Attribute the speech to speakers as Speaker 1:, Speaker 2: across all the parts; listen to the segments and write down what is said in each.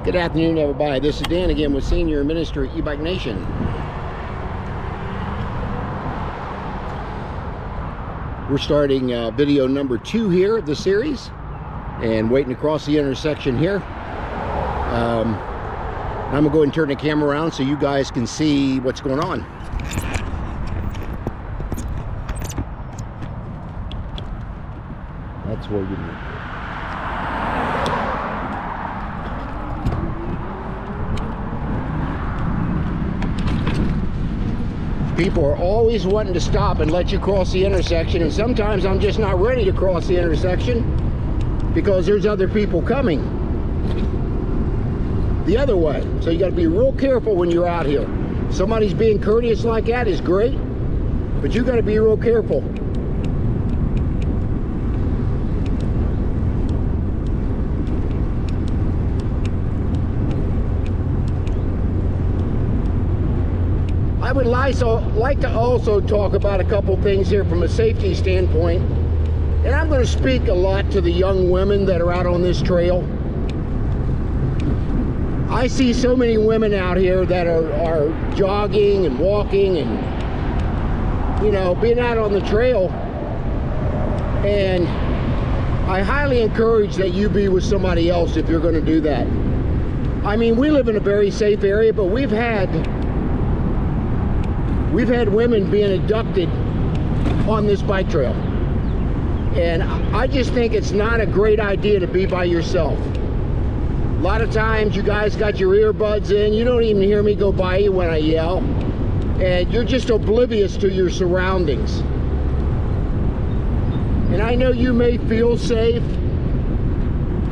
Speaker 1: Good afternoon, everybody. This is Dan again with Senior Minister at E-Bike Nation. We're starting video number 2 here of the series and waiting to cross the intersection here. I'm gonna go ahead and turn the camera around so you guys can see what's going on. That's where you need. People are always wanting to stop and let you cross the intersection, and sometimes I'm just not ready to cross the intersection because there's other people coming the other way. So you got to be real careful when you're out here. Somebody's being courteous like that is great, but you got to be real careful. I would like to also talk about a couple things here from a safety standpoint, and I'm going to speak a lot to the young women that are out on this trail. I see so many women out here that are jogging and walking and, you know, being out on the trail, and I highly encourage that you be with somebody else if you're going to do that. I mean, we live in a very safe area, but we've had women being abducted on this bike trail, and I just think it's not a great idea to be by yourself. A lot of times you guys got your earbuds in, you don't even hear me go by you when I yell, and you're just oblivious to your surroundings. And I know you may feel safe,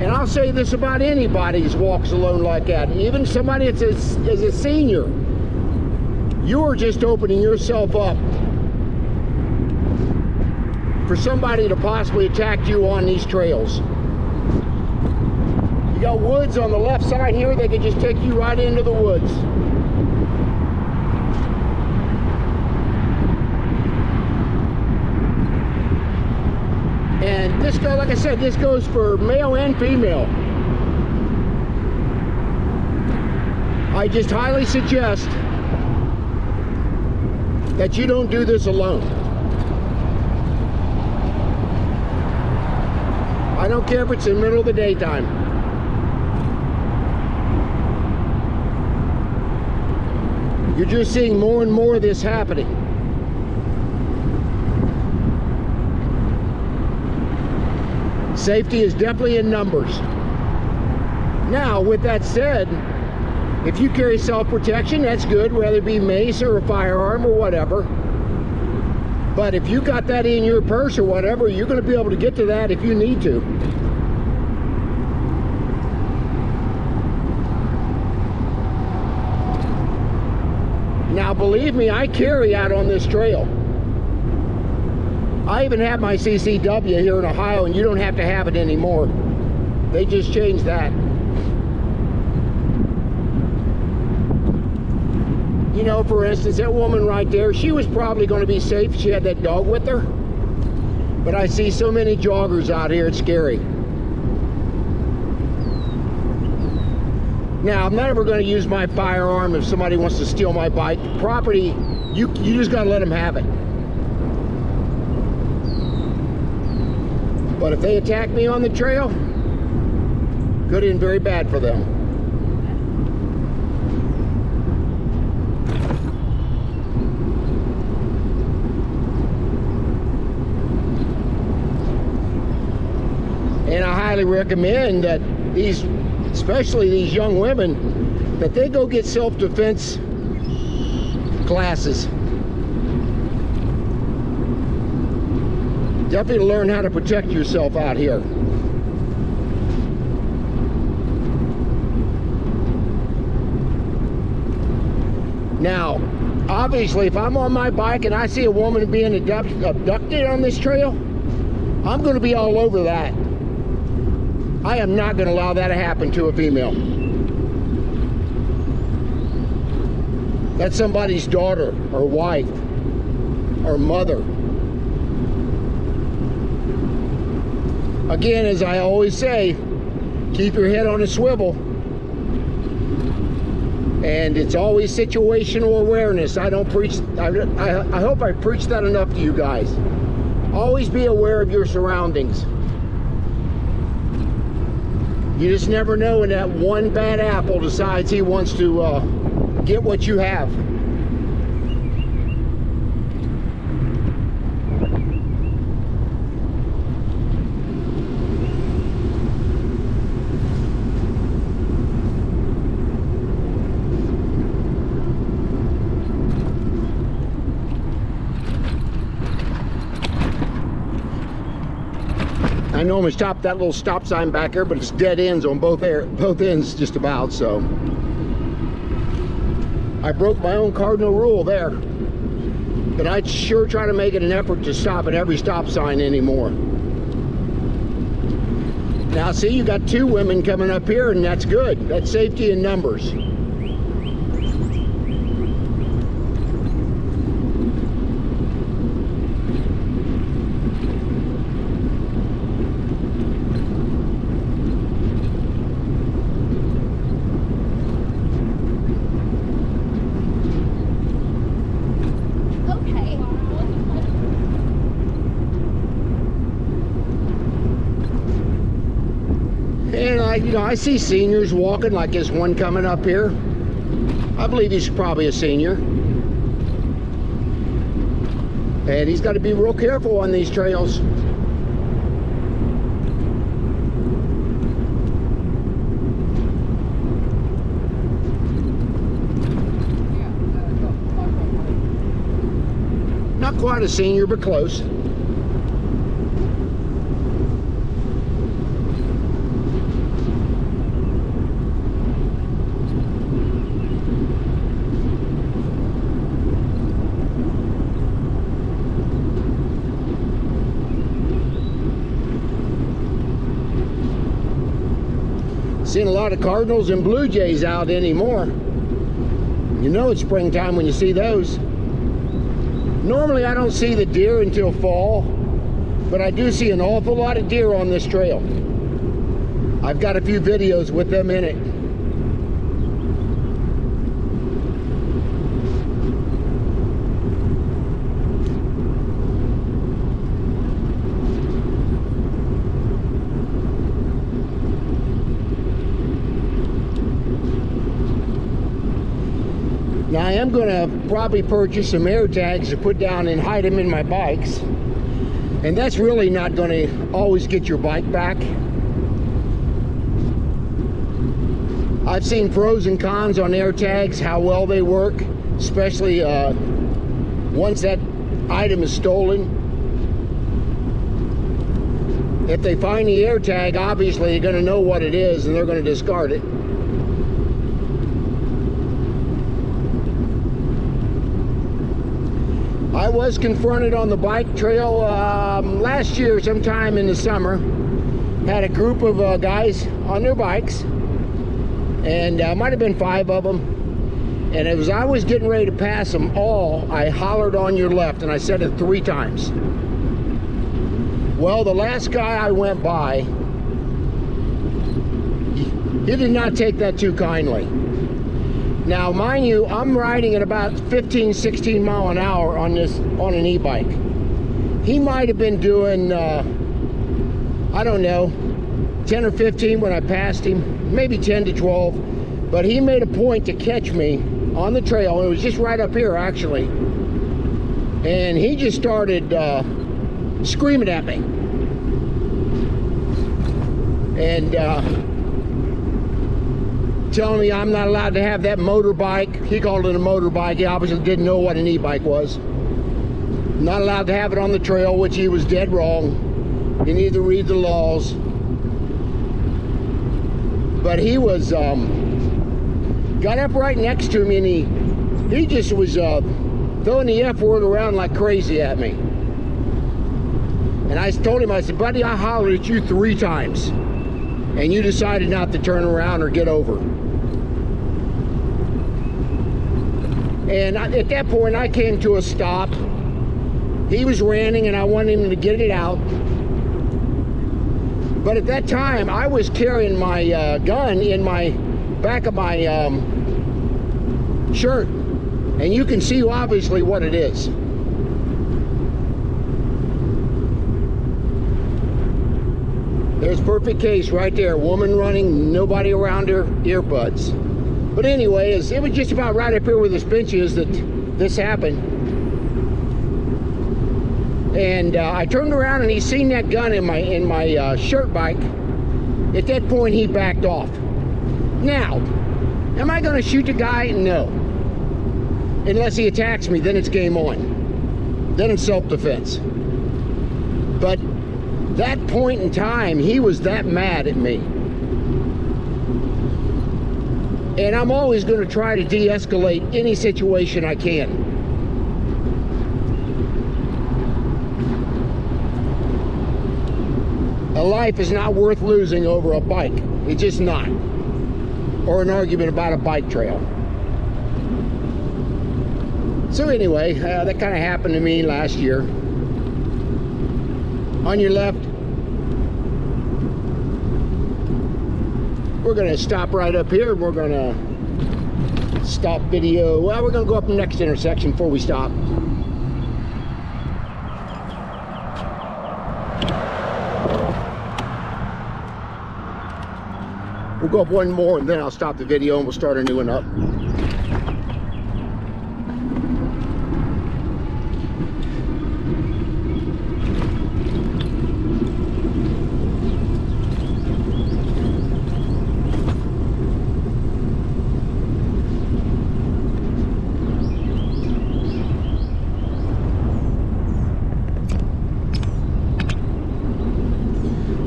Speaker 1: and I'll say this about anybody who walks alone like that, even somebody that's as a senior. You're just opening yourself up for somebody to possibly attack you on these trails. You got woods on the left side here, they could just take you right into the woods. And this goes, like I said, this goes for male and female. I just highly suggest that you don't do this alone. I don't care if it's in the middle of the daytime. You're just seeing more and more of this happening. Safety is definitely in numbers. Now, with that said, if you carry self-protection, that's good, whether it be mace or a firearm or whatever. But if you got that in your purse or whatever, you're going to be able to get to that if you need to. Now, believe me, I carry out on this trail. I even have my CCW here in Ohio, and you don't have to have it anymore. They just changed that. You know, for instance, that woman right there, she was probably going to be safe if she had that dog with her. But I see so many joggers out here, it's scary. Now, I'm never going to use my firearm if somebody wants to steal my bike. Property, you just got to let them have it. But if they attack me on the trail, could end very bad for them. And I highly recommend that especially these young women, that they go get self-defense classes. Definitely learn how to protect yourself out here. Now, obviously, if I'm on my bike and I see a woman being abducted on this trail, I'm going to be all over that. I am not going to allow that to happen to a female. That's somebody's daughter or wife or mother. Again, as I always say, keep your head on a swivel. And it's always situational awareness. I don't preach, I hope I preach that enough to you guys. Always be aware of your surroundings. You just never know when that one bad apple decides he wants to get what you have. I normally stop that little stop sign back there, but it's dead ends on both ends just about, so I broke my own cardinal rule there. But I'd sure try to make it an effort to stop at every stop sign anymore. Now see, you got 2 women coming up here, and that's good. That's safety in numbers. And I see seniors walking, like this one coming up here. I believe he's probably a senior. And he's got to be real careful on these trails. Not quite a senior, but close. Seeing a lot of cardinals and blue jays out anymore. You know it's springtime when you see those. Normally I don't see the deer until fall, but I do see an awful lot of deer on this trail. I've got a few videos with them in it. Now I am going to probably purchase some air tags to put down and hide them in my bikes. And that's really not going to always get your bike back. I've seen pros and cons on air tags, how well they work, especially once that item is stolen. If they find the air tag, obviously they're going to know what it is and they're going to discard it. I was confronted on the bike trail last year sometime in the summer. Had a group of guys on their bikes, and might have been 5 of them. And as I was getting ready to pass them all, I hollered on your left, and I said it 3 times. Well, the last guy I went by, he did not take that too kindly. Now, mind you, I'm riding at about 15, 16 mile an hour on an e-bike. He might have been doing, I don't know, 10 or 15 when I passed him, maybe 10 to 12. But he made a point to catch me on the trail. It was just right up here, actually. And he just started screaming at me. And telling me I'm not allowed to have that motorbike. He called it a motorbike. He obviously didn't know what an e-bike was. Not allowed to have it on the trail, which he was dead wrong. You need to read the laws. But he was, got up right next to me, and he just was throwing the F word around like crazy at me. And I told him, I said, buddy, I hollered at you 3 times. And you decided not to turn around or get over. And at that point, I came to a stop. He was ranting, and I wanted him to get it out. But at that time, I was carrying my gun in my back of my shirt, and you can see obviously what it is. There's perfect case right there. Woman running, nobody around her, earbuds. But anyway, it was just about right up here where this bench is that this happened. And I turned around and he seen that gun in my shirt bike. At that point, he backed off. Now, am I going to shoot the guy? No. Unless he attacks me, then it's game on. Then it's self-defense. But that point in time, he was that mad at me. And I'm always going to try to de-escalate any situation I can. A life is not worth losing over a bike. It's just not. Or an argument about a bike trail. So anyway, that kind of happened to me last year. On your left, we're going to stop right up here. We're going to stop video. Well, we're going to go up the next intersection before we stop. We'll go up one more and then I'll stop the video and we'll start a new one up.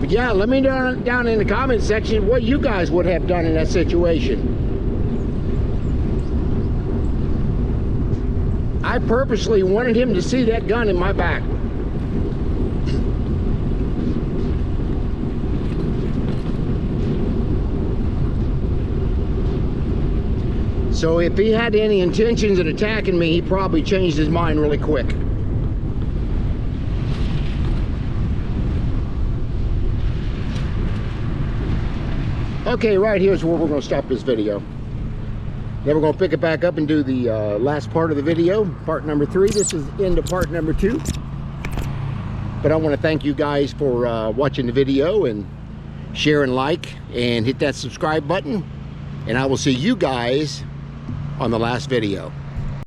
Speaker 1: Yeah, let me know down in the comment section what you guys would have done in that situation. I purposely wanted him to see that gun in my back. So if he had any intentions of attacking me, he probably changed his mind really quick. Okay, right here is where we're going to stop this video. Then we're going to pick it back up and do the last part of the video, part number 3. This is into part number 2. But I want to thank you guys for watching the video and share and like and hit that subscribe button. And I will see you guys on the last video.